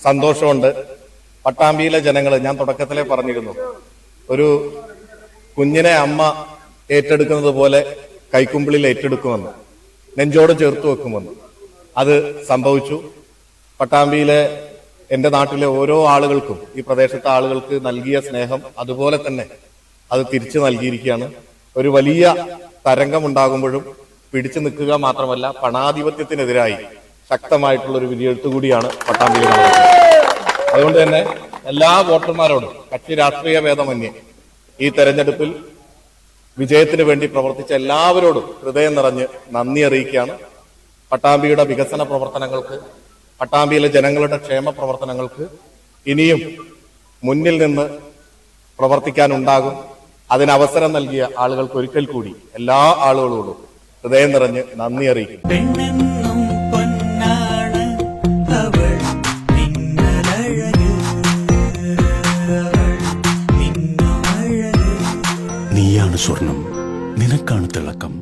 സന്തോഷമുണ്ട്. പട്ടാമ്പിയിലെ ജനങ്ങൾ, ഞാൻ തുടക്കത്തിലെ പറഞ്ഞിരുന്നു, ഒരു കുഞ്ഞിനെ അമ്മ ഏറ്റെടുക്കുന്നത് പോലെ കൈക്കുമ്പിളിൽ ഏറ്റെടുക്കുമെന്ന്, നെഞ്ചോട് ചേർത്ത് വെക്കുമെന്ന്. അത് സംഭവിച്ചു. പട്ടാമ്പിയിലെ എന്റെ നാട്ടിലെ ഓരോ ആളുകൾക്കും, ഈ പ്രദേശത്തെ ആളുകൾക്ക് നൽകിയ സ്നേഹം അതുപോലെ തന്നെ അത് തിരിച്ചു നൽകിയിരിക്കുകയാണ്. ഒരു വലിയ തരംഗമുണ്ടാകുമ്പോഴും പിടിച്ചു നിൽക്കുക മാത്രമല്ല, പണാധിപത്യത്തിനെതിരായി ശക്തമായിട്ടുള്ള ഒരു വിധിയെഴുത്തു കൂടിയാണ് പട്ടാമ്പിയിൽ നടന്നത്. അതുകൊണ്ട് തന്നെ എല്ലാ വോട്ടർമാരോടും കക്ഷി രാഷ്ട്രീയ ഭേദമന്യേ ഈ തെരഞ്ഞെടുപ്പിൽ വിജയത്തിന് വേണ്ടി പ്രവർത്തിച്ച എല്ലാവരോടും ഹൃദയം നിറഞ്ഞ് നന്ദി അറിയിക്കുകയാണ്. പട്ടാമ്പിയുടെ വികസന പ്രവർത്തനങ്ങൾക്ക്, പട്ടാമ്പിയിലെ ജനങ്ങളുടെ ക്ഷേമ പ്രവർത്തനങ്ങൾക്ക് ഇനിയും മുന്നിൽ നിന്ന് പ്രവർത്തിക്കാനുണ്ടാകും. അതിനവസരം നൽകിയ ആളുകൾക്ക് ഒരിക്കൽ കൂടി എല്ലാ ആളുകളോടും ഹൃദയം നിറഞ്ഞ് നന്ദി അറിയിക്കുന്നു. നീയാണ് സ്വർണം, നിനക്കാണ് തിളക്കം.